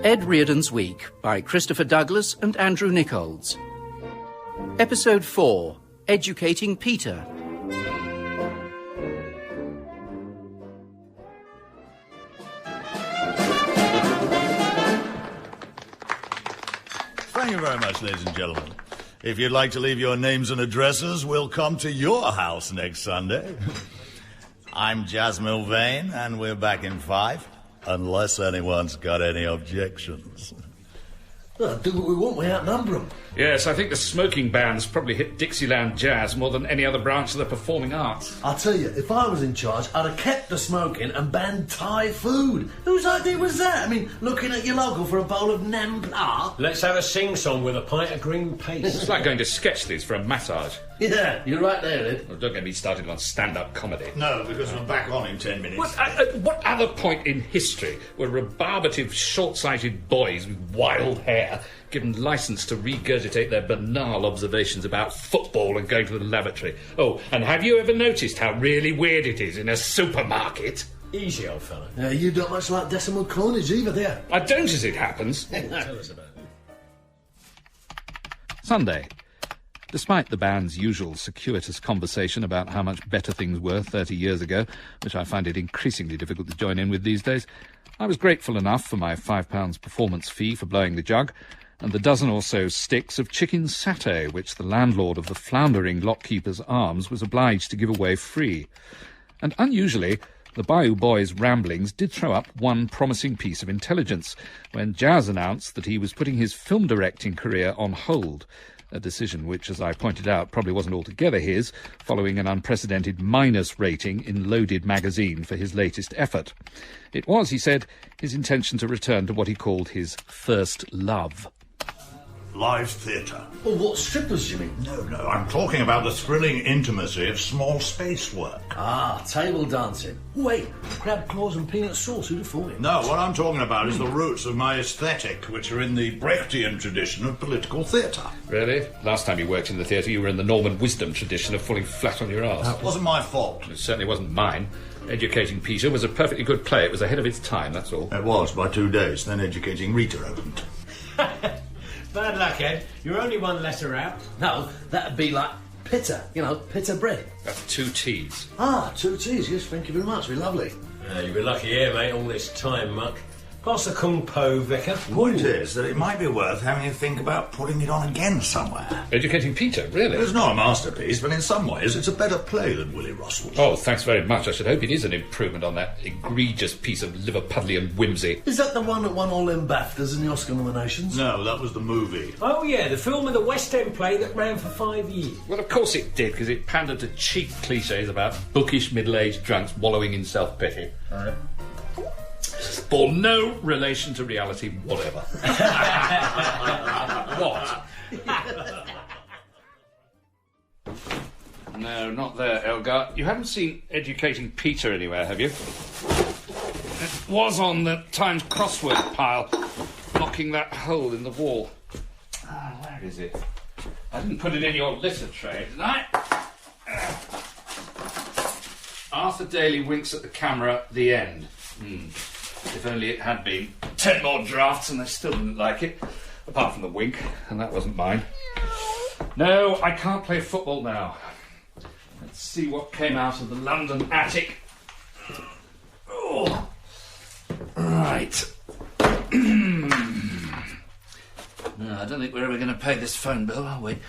Ed Reardon's Week by Christopher Douglas and Andrew Nickolds. Episode 4, Educating Peter. Thank you very much, ladies and gentlemen. If you'd like to leave your names and addresses, we'll come to your house next Sunday. I'm Jas Milvain, and we're back in 5, unless anyone's got any objections. Well, do what we want, we outnumber them. Yes, I think the smoking ban's probably hit Dixieland jazz more than any other branch of the performing arts. I'll tell you, if I was in charge, I'd have kept the smoking and banned Thai food. Whose idea was that? I mean, looking at your local for a bowl of nam pla? Let's have a sing-song with a pint of green paste. It's like going to Sketchley's for a massage. Yeah, you're right there, Ed. Well, don't get me started on stand-up comedy. No, because we're back on in 10 minutes. What other point in history were rebarbative, short-sighted boys with wild hair given licence to regurgitate their banal observations about football and going to the lavatory? Oh, and have you ever noticed how really weird it is in a supermarket? Easy, old fella. You don't much like decimal coinage either, there. I don't, as it happens. Tell us about it. Sunday. Despite the band's usual circuitous conversation about how much better things were 30 years ago, which I find it increasingly difficult to join in with these days, I was grateful enough for my £5 performance fee for blowing the jug, and the dozen or so sticks of chicken satay which the landlord of the floundering Lockkeeper's Arms was obliged to give away free. And unusually, the Bayou Boy's ramblings did throw up one promising piece of intelligence when Jas announced that he was putting his film directing career on hold, a decision which, as I pointed out, probably wasn't altogether his, following an unprecedented minus rating in Loaded magazine for his latest effort. It was, he said, his intention to return to what he called his first love. Live theatre. Well, what strippers, you mean? No, I'm talking about the thrilling intimacy of small space work. Ah, table dancing. Wait, crab claws and peanut sauce, who'd have thought it? No, what I'm talking about is the roots of my aesthetic, which are in the Brechtian tradition of political theatre. Really? Last time you worked in the theatre, you were in the Norman wisdom tradition of falling flat on your arse. That wasn't my fault. It certainly wasn't mine. Educating Peter was a perfectly good play. It was ahead of its time, that's all. It was, by 2 days. Then Educating Rita opened. Bad luck, Ed. You're only one letter out. No, that'd be like pitta, pitta bread. That's 2 T's. Ah, 2 T's, yes, thank you very much, we're lovely. You've been lucky here, mate, all this time, Muck. Pass the Kung Po, Vicar. The point is that it might be worth having a think about putting it on again somewhere. Educating Peter, really? It's not a masterpiece, but in some ways it's a better play than Willie Russell's. Oh, thanks very much. I should hope it is an improvement on that egregious piece of Liverpudlian whimsy. Is that the one that won all them BAFTAs and the Oscar nominations? No, that was the movie. Oh, yeah, the film of the West End play that ran for 5 years. Well, of course it did, because it pandered to cheap cliches about bookish middle-aged drunks wallowing in self-pity. Bore no relation to reality whatever. What? No, not there, Elgar. You haven't seen Educating Peter anywhere, have you? It was on the Times crossword pile, blocking that hole in the wall. Where is it? I didn't put it in your litter tray, did I? Arthur Daly winks at the camera, the end. If only it had been 10 more drafts and they still didn't like it. Apart from the wink, and that wasn't mine. No, I can't play football now. Let's see what came out of the London attic. Oh. Right. No, I don't think we're ever going to pay this phone bill, are we?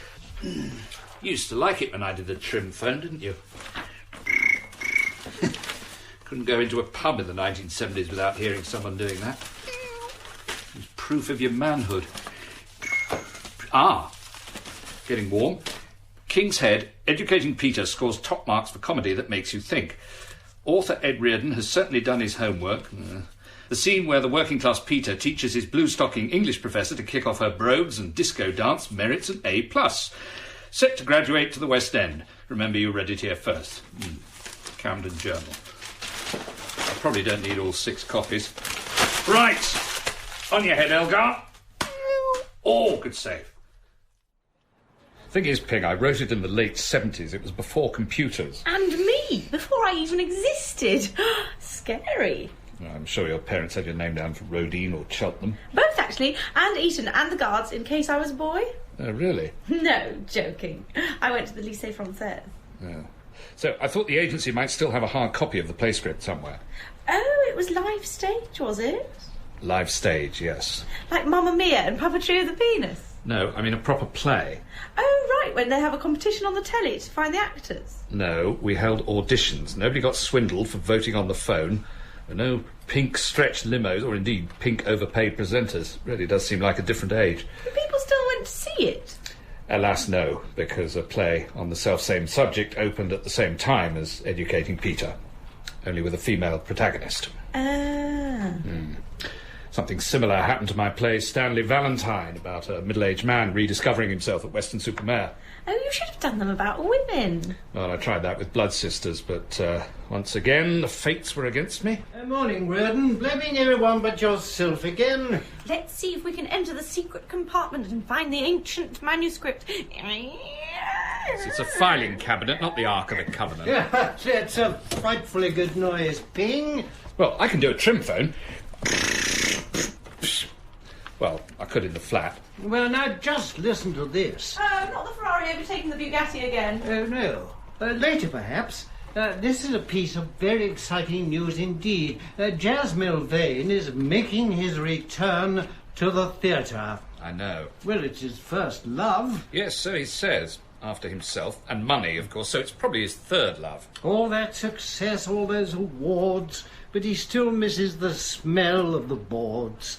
You used to like it when I did the trim phone, didn't you? Couldn't go into a pub in the 1970s without hearing someone doing that. It was proof of your manhood. Getting warm. King's Head, Educating Peter scores top marks for comedy that makes you think. Author Ed Reardon has certainly done his homework. The scene where the working-class Peter teaches his blue-stocking English professor to kick off her brogues and disco dance merits an A+. Set to graduate to the West End. Remember, you read it here first. Camden Journal. I probably don't need all 6 copies. Right! On your head, Elgar. Oh, good save. Thing is, Ping, I wrote it in the late 70s. It was before computers. And me, before I even existed. Scary. I'm sure your parents had your name down for Reardon or Cheltenham. Both, actually, and Eton and the Guards, in case I was a boy. Oh, really? No, joking. I went to the Lycée Français. Oh. So I thought the agency might still have a hard copy of the play script somewhere. Oh, it was live stage, was it? Live stage, yes. Like Mamma Mia and Puppetry of the Penis? No, I mean a proper play. Oh, right, when they have a competition on the telly to find the actors. No, we held auditions. Nobody got swindled for voting on the phone. There were no pink stretched limos, or indeed pink overpaid presenters. Really does seem like a different age. But people still went to see it. Alas, no, because a play on the self-same subject opened at the same time as Educating Peter, only with a female protagonist. Something similar happened to my play Stanley Valentine, about a middle-aged man rediscovering himself at Weston-super-Mare. Oh, you should have done them about women. Well, I tried that with Blood Sisters, but once again the fates were against me. Morning, Reardon. Blaming everyone but yourself again. Let's see if we can enter the secret compartment and find the ancient manuscript. It's a filing cabinet, not the Ark of the Covenant. Yeah, that's a frightfully good noise. Ping. Well, I can do a trim phone. Well, I could in the flat. Well, now just listen to this. Oh, not the Ferrari overtaking the Bugatti again. Oh, no. Later, perhaps. This is a piece of very exciting news indeed. Jas Milvain is making his return to the theatre. I know. Well, it's his first love. Yes, so he says. After himself. And money, of course, so it's probably his third love. All that success, all those awards, but he still misses the smell of the boards.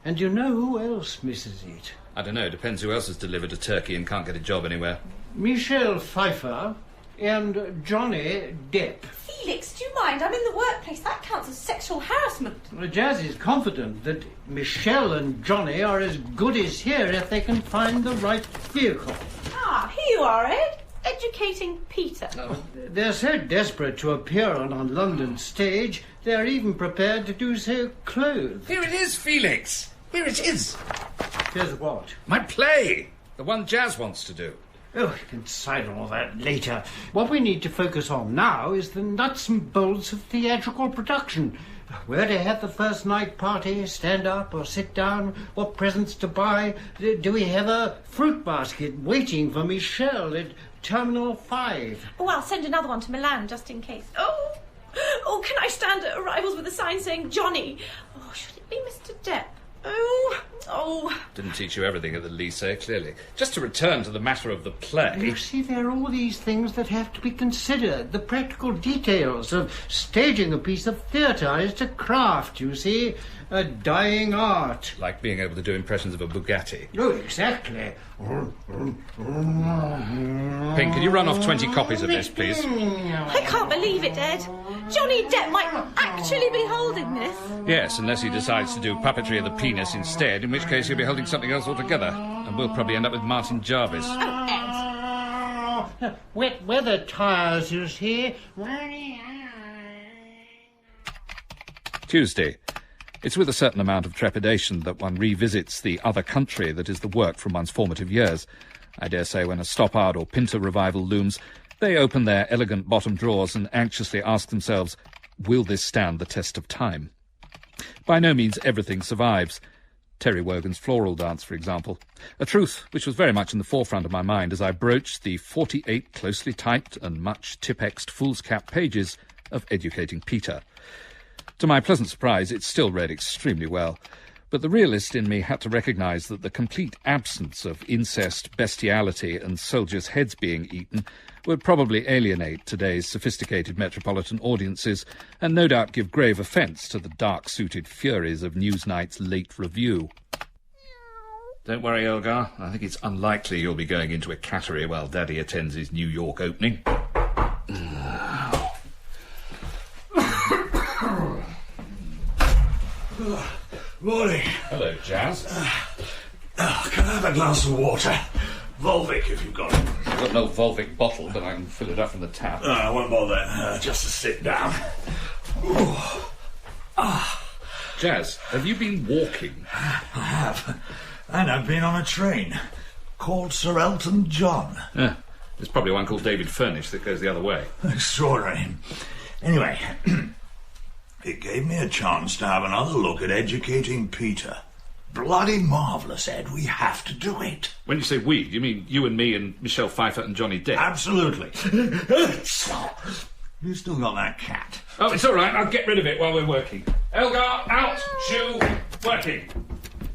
And you know who else misses it? I don't know, depends who else has delivered a turkey and can't get a job anywhere. Michelle Pfeiffer and Johnny Depp. Felix, do you mind? I'm in the workplace. That counts as sexual harassment. Jazz is confident that Michelle and Johnny are as good as here if they can find the right vehicle. Ah, here you are, Ed. Educating Peter. They're so desperate to appear on a London stage, they're even prepared to do so clothed. Here it is, Felix! Here it is! Here's what? My play! The one Jazz wants to do. Oh, we can decide on all that later. What we need to focus on now is the nuts and bolts of theatrical production. Where to have the first night party, stand up or sit down, what presents to buy. Do we have a fruit basket waiting for Michelle at Terminal 5? Oh, I'll send another one to Milan just in case. Oh, can I stand at arrivals with a sign saying Johnny? Oh, should it be Mr. Depp? Oh. Didn't teach you everything at the lycée, clearly. Just to return to the matter of the play. You see, there are all these things that have to be considered. The practical details of staging a piece of theatre is a craft, you see. A dying art. Like being able to do impressions of a Bugatti. Oh, exactly. Pink, can you run off 20 copies of this, please? I can't believe it, Ed. Johnny Depp might actually be holding this. Yes, unless he decides to do Puppetry of the Penis instead, in which case he'll be holding something else altogether. And we'll probably end up with Martin Jarvis. Oh, Ed. Wet weather tires, you see. Tuesday. It's with a certain amount of trepidation that one revisits the other country that is the work from one's formative years. I dare say when a Stoppard or Pinter revival looms, they open their elegant bottom drawers and anxiously ask themselves, will this stand the test of time? By no means everything survives. Terry Wogan's Floral Dance, for example. A truth which was very much in the forefront of my mind as I broached the 48 closely typed and much Tipexed foolscap pages of Educating Peter. To my pleasant surprise, it still read extremely well. But the realist in me had to recognise that the complete absence of incest, bestiality and soldiers' heads being eaten would probably alienate today's sophisticated metropolitan audiences and no doubt give grave offence to the dark-suited furies of Newsnight's late review. Don't worry, Elgar. I think it's unlikely you'll be going into a cattery while Daddy attends his New York opening. Morning. Hello, Jazz. Can I have a glass of water? Volvic, if you've got it. I've got no Volvic bottle, but I can fill it up from the tap. I won't bother. Just to sit down. Jazz, have you been walking? I have. And I've been on a train called Sir Elton John. There's probably one called David Furnish that goes the other way. Extraordinary. Anyway, It gave me a chance to have another look at educating Peter. Bloody marvellous, Ed. We have to do it. When you say we, you mean you and me and Michelle Pfeiffer and Johnny Depp? Absolutely. You still got that cat? Oh, it's all right. I'll get rid of it while we're working. Elgar, out. Shoe, working.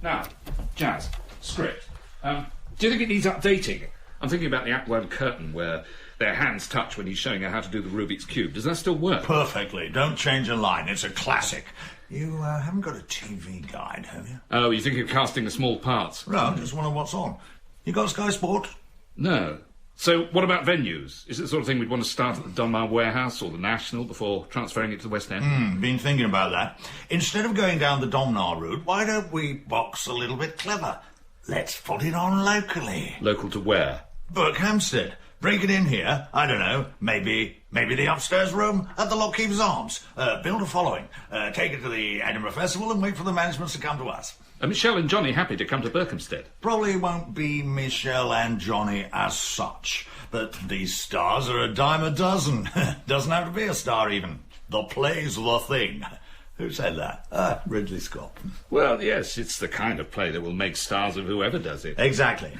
Now, Jazz, script. Do you think it needs updating? I'm thinking about the Act 1 curtain where their hands touch when he's showing her how to do the Rubik's Cube. Does that still work? Perfectly. Don't change a line. It's a classic. You haven't got a TV guide, have you? Oh, you're thinking of casting the small parts? No, I just wonder what's on. You got Sky Sport? No. So what about venues? Is it the sort of thing we'd want to start at the Donmar Warehouse or the National before transferring it to the West End? Been thinking about that. Instead of going down the Domnar route, why don't we box a little bit clever? Let's put it on locally. Local to where? Berkhamsted. Break it in here. I don't know. Maybe the upstairs room at the Lockkeeper's Arms. Build a following. Take it to the Edinburgh Festival and wait for the management to come to us. Are Michelle and Johnny happy to come to Berkhamsted? Probably won't be Michelle and Johnny as such, but these stars are a dime a dozen. Doesn't have to be a star even. The play's the thing. Who said that? Ridley Scott. Well, yes, it's the kind of play that will make stars of whoever does it. Exactly.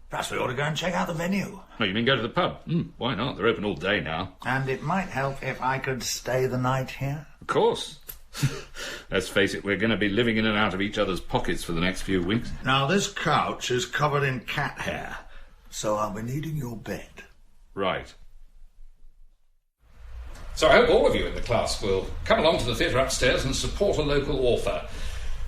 Perhaps we ought to go and check out the venue. Oh, you mean go to the pub? Why not? They're open all day now. And it might help if I could stay the night here. Of course. Let's face it, we're going to be living in and out of each other's pockets for the next few weeks. Now, this couch is covered in cat hair, so I'll be needing your bed. Right. So I hope all of you in the class will come along to the theatre upstairs and support a local author.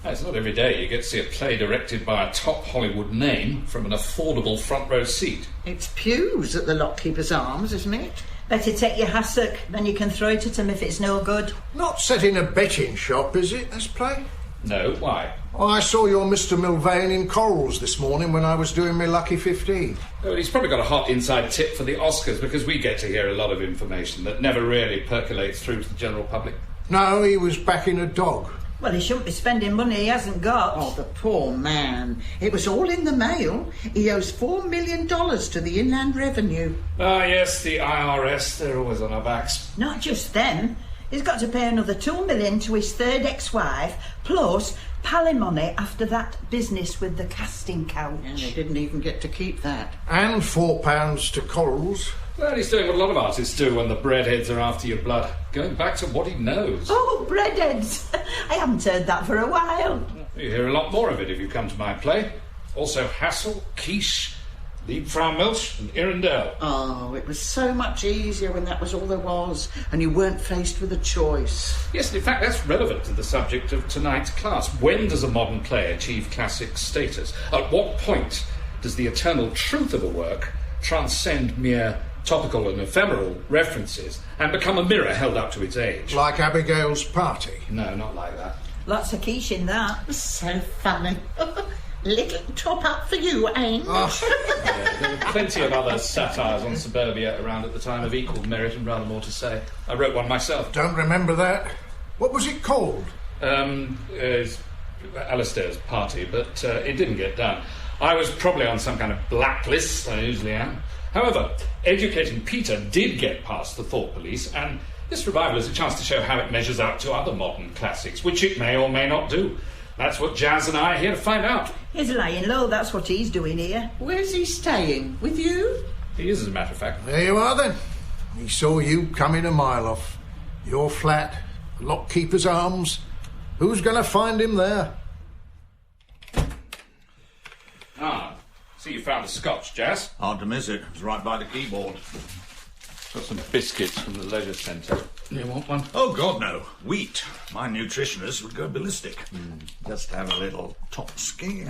It's not every day you get to see a play directed by a top Hollywood name from an affordable front row seat. It's pews at the Lockkeeper's Arms, isn't it? Better take your hassock, then you can throw it at him if it's no good. Not setting a betting shop, is it, this play? No, why? Oh, I saw your Mr. Mulvane in Corals this morning when I was doing my Lucky 15. Oh, he's probably got a hot inside tip for the Oscars because we get to hear a lot of information that never really percolates through to the general public. No, he was backing a dog. Well, he shouldn't be spending money he hasn't got. Oh, the poor man. It was all in the mail. He owes $4 million to the Inland Revenue. Ah, yes, the IRS. They're always on our backs. Not just them. He's got to pay another $2 million to his third ex-wife, plus palimony after that business with the casting couch. And they didn't even get to keep that. And £4 to Corals. Well, he's doing what a lot of artists do when the breadheads are after your blood. Going back to what he knows. Oh, breadheads! I haven't heard that for a while. You hear a lot more of it if you come to my play. Also Hassel, Quiche, Liebfraumilch and Irondale. Oh, it was so much easier when that was all there was and you weren't faced with a choice. Yes, and in fact, that's relevant to the subject of tonight's class. When does a modern play achieve classic status? At what point does the eternal truth of a work transcend mere topical and ephemeral references and become a mirror held up to its age? Like Abigail's Party. No, not like that. Lots of quiche in that. So funny. Little top up for you, Ames. Yeah, there were plenty of other satires on suburbia around at the time of equal merit and rather more to say. I wrote one myself. Don't remember that. What was it called? Alistair's Party, but it didn't get done. I was probably on some kind of blacklist, I usually am. However, Educating Peter did get past the thought police, and this revival is a chance to show how it measures up to other modern classics, which it may or may not do. That's what Jazz and I are here to find out. He's lying low, that's what he's doing here. Where's he staying? With you? He is, as a matter of fact. There you are, then. He saw you coming a mile off. Your flat, the Lockkeeper's Arms. Who's going to find him there? Ah, see you found the scotch, Jazz. Hard to miss it. It's right by the keyboard. Got some biscuits from the leisure centre. You want one? Oh, God, no. Wheat. My nutritionist would go ballistic. Just have a little top ski.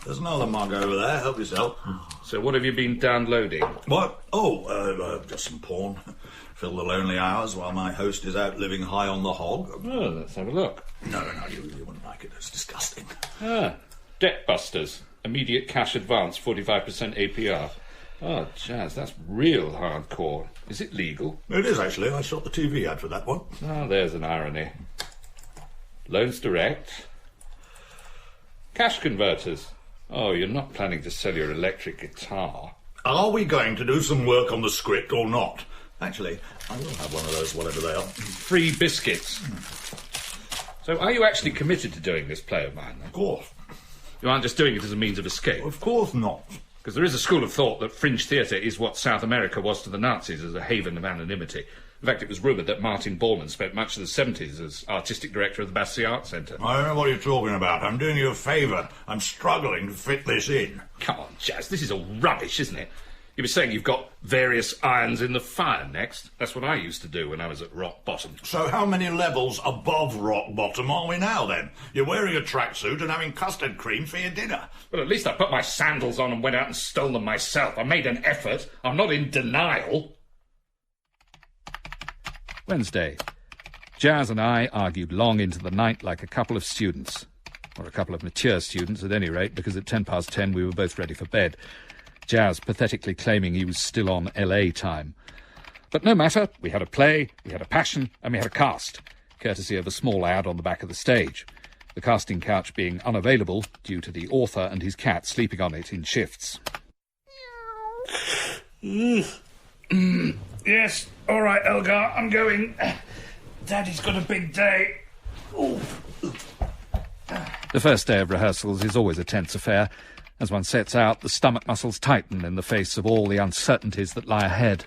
There's another mug over there. Help yourself. So what have you been downloading? What? Oh, just some porn. Fill the lonely hours while my host is out living high on the hog. Oh, let's have a look. No, you wouldn't like it. It's disgusting. Ah, Debt Busters. Immediate cash advance, 45% APR. Oh, Jazz, that's real hardcore. Is it legal? It is, actually. I shot the TV ad for that one. Oh, there's an irony. Loans direct. Cash converters. Oh, you're not planning to sell your electric guitar. Are we going to do some work on the script or not? Actually, I will have one of those, whatever they are. Free biscuits. So are you actually committed to doing this play of mine, then? Of course. You aren't just doing it as a means of escape? Of course not. Because there is a school of thought that fringe theatre is what South America was to the Nazis, as a haven of anonymity. In fact, it was rumoured that Martin Bormann spent much of the 70s as artistic director of the Battersea Arts Centre. I don't know what you're talking about. I'm doing you a favour. I'm struggling to fit this in. Come on, Jazz, this is all rubbish, isn't it? You were saying you've got various irons in the fire next. That's what I used to do when I was at rock bottom. So how many levels above rock bottom are we now, then? You're wearing a tracksuit and having custard cream for your dinner. Well, at least I put my sandals on and went out and stole them myself. I made an effort. I'm not in denial. Wednesday. Jazz and I argued long into the night like a couple of students. Or a couple of mature students, at any rate, because at 10:10 we were both ready for bed. Jazz pathetically claiming he was still on LA time. But no matter, we had a play, we had a passion, and we had a cast, courtesy of a small ad on the back of the stage, the casting couch being unavailable due to the author and his cat sleeping on it in shifts. Yes, all right, Elgar, I'm going. Daddy's got a big day. Ooh. The first day of rehearsals is always a tense affair. As one sets out, the stomach muscles tighten in the face of all the uncertainties that lie ahead.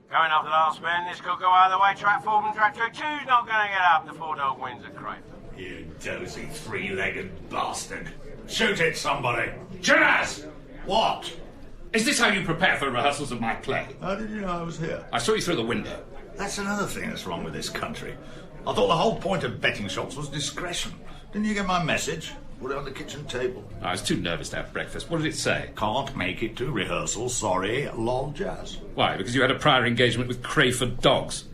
Going off the last man, this could go either way. Track 4 and track 2. Two's not going to get up. The 4-dog wins at Craven. You dozy three-legged bastard. Shoot it, somebody. Jazz! What? Is this how you prepare for rehearsals of my play? How did you know I was here? I saw you through the window. That's another thing that's wrong with this country. I thought the whole point of betting shops was discretion. Didn't you get my message? Put it on the kitchen table. I was too nervous to have breakfast. What did it say? Can't make it to rehearsal, sorry, lol Jazz. Why, because you had a prior engagement with Crayford dogs?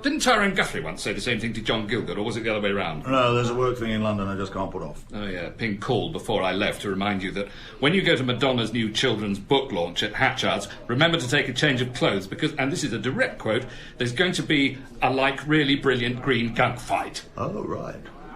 Didn't Tyrone Guthrie once say the same thing to John Gielgud, or was it the other way round? No, there's a work thing in London I just can't put off. Oh, yeah. Ping called before I left to remind you that when you go to Madonna's new children's book launch at Hatchard's, remember to take a change of clothes because, and this is a direct quote, there's going to be a, like, really brilliant green gunk fight. Oh, right.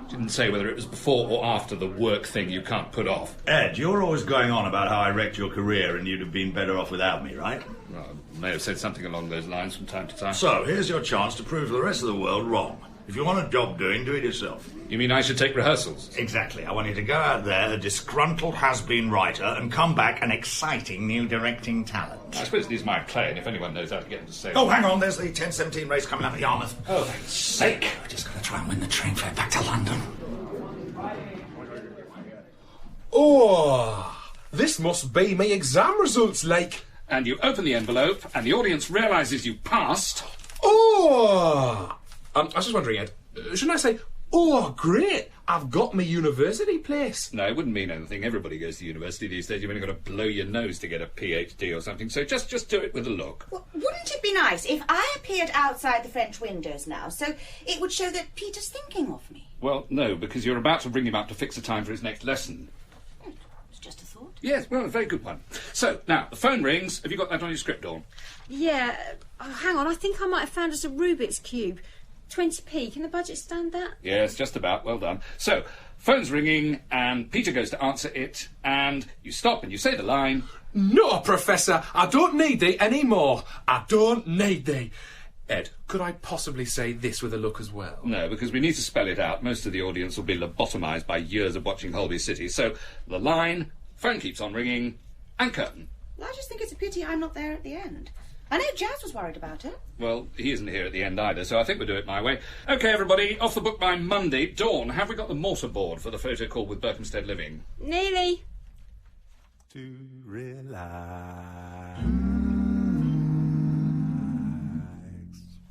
Didn't say whether it was before or after the work thing you can't put off. Ed, you're always going on about how I wrecked your career and you'd have been better off without me, right? Well, I may have said something along those lines from time to time. So, here's your chance to prove to the rest of the world wrong. If you want a job doing, do it yourself. You mean I should take rehearsals? Exactly. I want you to go out there, a disgruntled has-been writer, and come back an exciting new directing talent. I suppose it is my play, and if anyone knows how to get him to say... Oh, hang on, there's the 10:17 race coming out of Yarmouth. Oh, for sake! We're just going to try and win the train fare back to London. Oh, this must be my exam results, like. And you open the envelope, and the audience realises you passed. Oh! I was just wondering, Ed, shouldn't I say, oh, great, I've got my university place? No, it wouldn't mean anything. Everybody goes to university these days. You've only got to blow your nose to get a PhD or something. So just do it with a look. Well, wouldn't it be nice if I appeared outside the French windows now, so it would show that Peter's thinking of me? Well, no, because you're about to bring him up to fix a time for his next lesson. It's just a thought. Yes, well, a very good one. So, now, the phone rings. Have you got that on your script, Dawn? Yeah. Oh, hang on, I think I might have found us a Rubik's Cube. 20p. Can the budget stand that? Yes, just about. Well done. So, phone's ringing, and Peter goes to answer it, and you stop and you say the line... No, Professor, I don't need thee anymore. I don't need thee. Ed, could I possibly say this with a look as well? No, because we need to spell it out. Most of the audience will be lobotomised by years of watching Holby City. So, the line, phone keeps on ringing, and curtain. Well, I just think it's a pity I'm not there at the end. I know Jazz was worried about it. Well, he isn't here at the end either, so I think we'll do it my way. OK, everybody, off the book by Monday. Dawn, have we got the mortar board for the photo call with Berkhamsted Living? Nearly. To relax.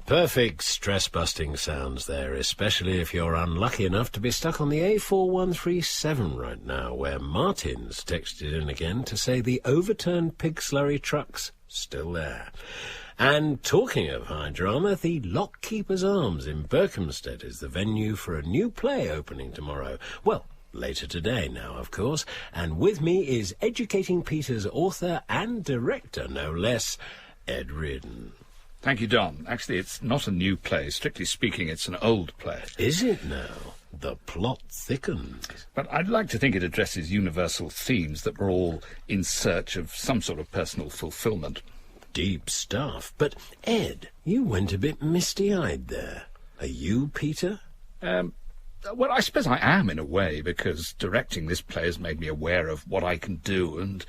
Perfect stress-busting sounds there, especially if you're unlucky enough to be stuck on the A4137 right now, where Martin's texted in again to say the overturned pig slurry truck's still there. And talking of high drama, the Lockkeeper's Arms in Berkhamsted is the venue for a new play opening tomorrow. Well, later today now, of course. And with me is Educating Peter's author and director, no less, Ed Reardon. Thank you, Don. Actually, it's not a new play. Strictly speaking, it's an old play. Is it now? The plot thickens. But I'd like to think it addresses universal themes that we're all in search of some sort of personal fulfilment. deep stuff. But, Ed, you went a bit misty-eyed there. Are you Peter? Well, I suppose I am in a way, because directing this play has made me aware of what I can do and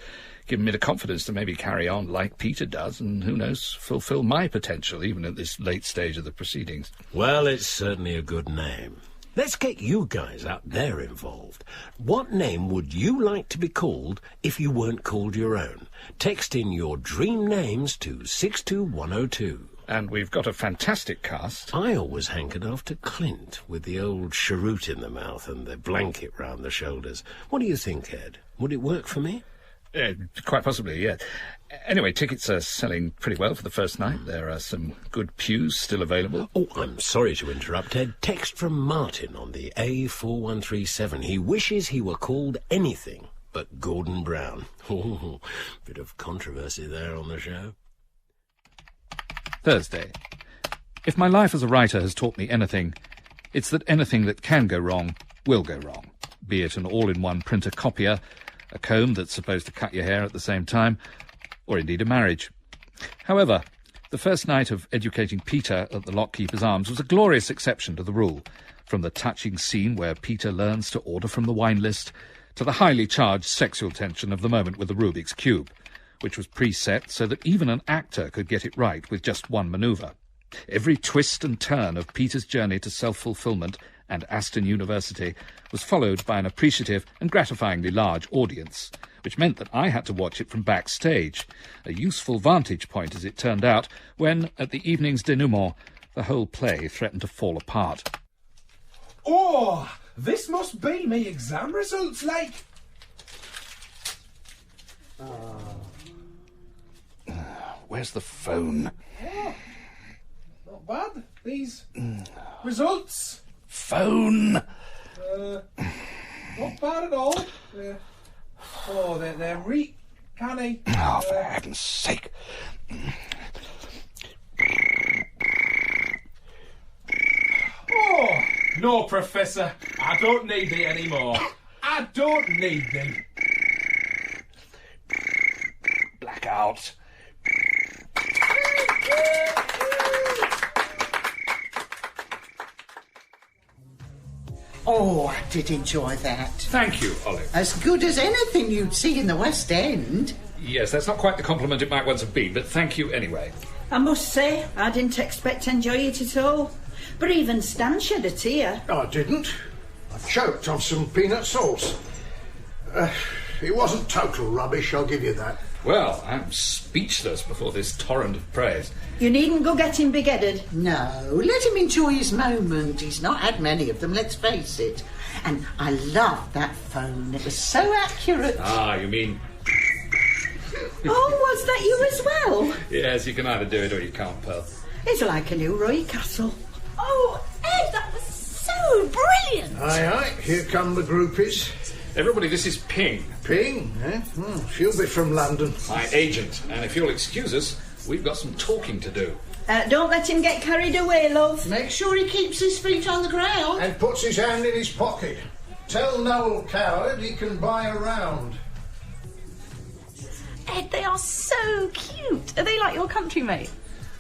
given me the confidence to maybe carry on like Peter does and, who knows, fulfil my potential even at this late stage of the proceedings. Well, it's certainly a good name. Let's get you guys out there involved. What name would you like to be called if you weren't called your own? Text in your dream names to 62102. And we've got a fantastic cast. I always hankered after Clint, with the old cheroot in the mouth and the blanket round the shoulders. What do you think, Ed? Would it work for me? Quite possibly, yeah. Anyway, tickets are selling pretty well for the first night. There are some good pews still available. Oh, I'm sorry to interrupt, Ed. Text from Martin on the A4137. He wishes he were called anything but Gordon Brown. Oh, bit of controversy there on the show. Thursday. If my life as a writer has taught me anything, it's that anything that can go wrong will go wrong, be it an all-in-one printer copier, a comb that's supposed to cut your hair at the same time, or indeed a marriage. However, the first night of educating Peter at the Lockkeeper's Arms was a glorious exception to the rule, from the touching scene where Peter learns to order from the wine list to the highly charged sexual tension of the moment with the Rubik's Cube, which was preset so that even an actor could get it right with just one manoeuvre. Every twist and turn of Peter's journey to self-fulfilment and Aston University was followed by an appreciative and gratifyingly large audience, which meant that I had to watch it from backstage, a useful vantage point as it turned out, when, at the evening's denouement, the whole play threatened to fall apart. Oh, this must be me exam results, like. Where's the phone? Oh, not bad. These results. Phone! Not bad at all. They're canny. Oh, for heaven's sake. Oh, no, Professor. I don't need thee anymore. I don't need thee. Blackout. Oh, I did enjoy that. Thank you, Olive. As good as anything you'd see in the West End. Yes, that's not quite the compliment it might once have been, but thank you anyway. I must say, I didn't expect to enjoy it at all. But even Stan shed a tear. I didn't. I choked on some peanut sauce. It wasn't total rubbish, I'll give you that. Well, I'm speechless before this torrent of praise. You needn't go get him big-headed. No, let him enjoy his moment. He's not had many of them, let's face it. And I loved that phone. It was so accurate. Ah, you mean... Oh, was that you as well? Yes, you can either do it or you can't, Pearl. It's like a new Roy Castle. Oh, Ed, that was so brilliant. Aye, aye, here come the groupies. Everybody, this is Ping. Ping, eh? She'll be from London. My agent. And if you'll excuse us, we've got some talking to do. Don't let him get carried away, love. Make sure he keeps his feet on the ground. And puts his hand in his pocket. Tell Noel Coward he can buy a round. Ed, they are so cute. Are they like your countrymate?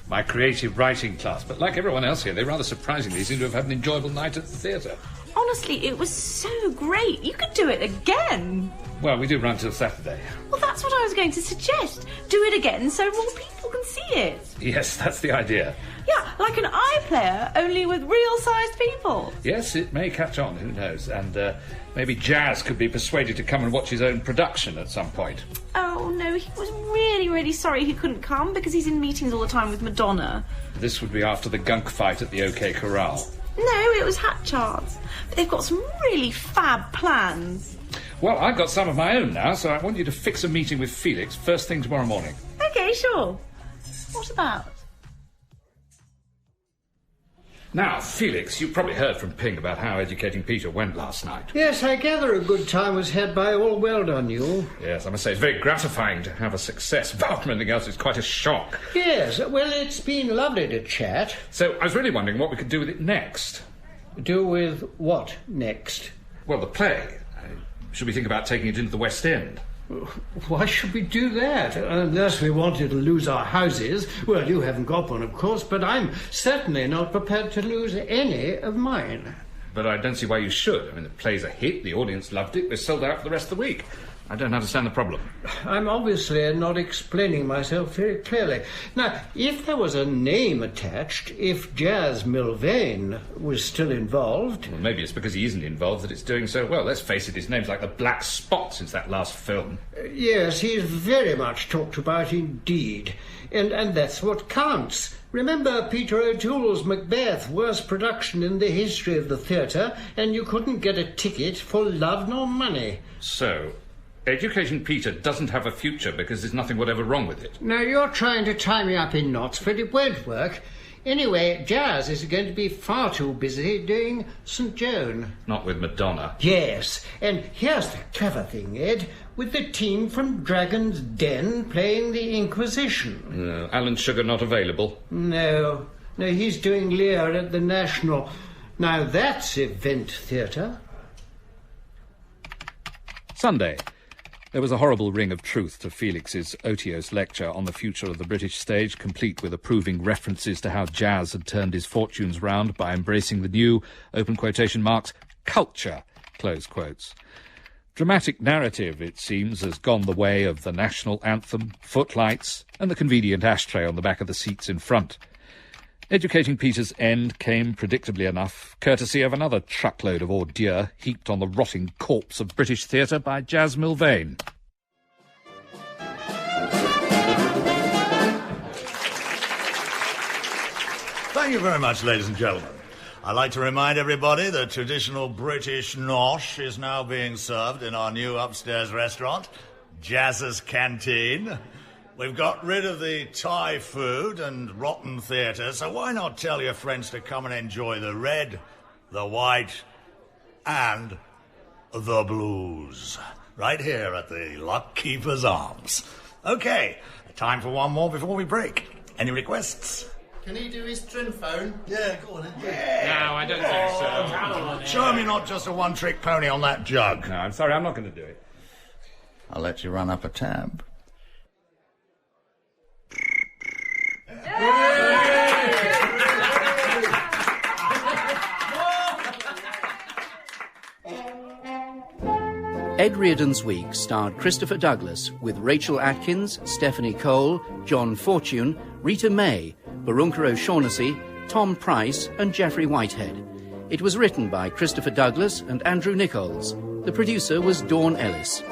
My creative writing class, but like everyone else here, they rather surprisingly seem to have had an enjoyable night at the theatre. Honestly, it was so great. You could do it again. Well, we do run till Saturday. Well, that's what I was going to suggest. Do it again so more people can see it. Yes, that's the idea. Yeah, like an iPlayer, only with real-sized people. Yes, it may catch on, who knows. And maybe Jazz could be persuaded to come and watch his own production at some point. Oh, no, he was really, really sorry he couldn't come because he's in meetings all the time with Madonna. This would be after the gunk fight at the OK Corral. No, it was Hatchards. But they've got some really fab plans. Well, I've got some of my own now, so I want you to fix a meeting with Felix first thing tomorrow morning. OK, sure. What about? Now, Felix, you probably heard from Ping about how educating Peter went last night. Yes, I gather a good time was had by all. Well done, you. Yes, I must say it's very gratifying to have a success. Apart from anything else, it's quite a shock. Yes, well, it's been lovely to chat. So I was really wondering what we could do with it next. Do with what next? Well, the play. Should we think about taking it into the West End? Why should we do that? Unless we wanted to lose our houses. Well, you haven't got one, of course, but I'm certainly not prepared to lose any of mine. But I don't see why you should. I mean, the play's a hit, the audience loved it, we're sold out for the rest of the week. I don't understand the problem. I'm obviously not explaining myself very clearly. Now, if there was a name attached, if Jazz Milvain was still involved... Well, maybe it's because he isn't involved that it's doing so well. Let's face it, his name's like the black spot since that last film. Yes, he's very much talked about indeed. And that's what counts. Remember Peter O'Toole's Macbeth, worst production in the history of the theatre, and you couldn't get a ticket for love nor money. So... Educating Peter doesn't have a future because there's nothing whatever wrong with it. Now, you're trying to tie me up in knots, but it won't work. Anyway, Jazz is going to be far too busy doing St. Joan. Not with Madonna. Yes, and here's the clever thing, Ed, with the team from Dragon's Den playing the Inquisition. Alan Sugar not available? No, he's doing Lear at the National. Now, that's event theatre. Sunday. There was a horrible ring of truth to Felix's otiose lecture on the future of the British stage, complete with approving references to how Jazz had turned his fortunes round by embracing the new, open quotation marks, culture, close quotes. Dramatic narrative, it seems, has gone the way of the national anthem, footlights, and the convenient ashtray on the back of the seats in front. Educating Peter's end came, predictably enough, courtesy of another truckload of ordure heaped on the rotting corpse of British theatre by Jazz Milvain. Thank you very much, ladies and gentlemen. I'd like to remind everybody that traditional British nosh is now being served in our new upstairs restaurant, Jazz's Canteen. We've got rid of the Thai food and rotten theatre, so why not tell your friends to come and enjoy the red, the white, and the blues, right here at the Luck Keeper's Arms. OK, time for one more before we break. Any requests? Can he do his trimphone? Yeah, go on then. Yeah. No, I don't think so. Show him you're not just a one-trick pony on that jug. No, I'm sorry, I'm not going to do it. I'll let you run up a tab. Ed Reardon's Week starred Christopher Douglas with Rachel Atkins, Stephanie Cole, John Fortune, Rita May, Barunka O'Shaughnessy, Tom Price and Geoffrey Whitehead. It was written by Christopher Douglas and Andrew Nickolds. The producer was Dawn Ellis.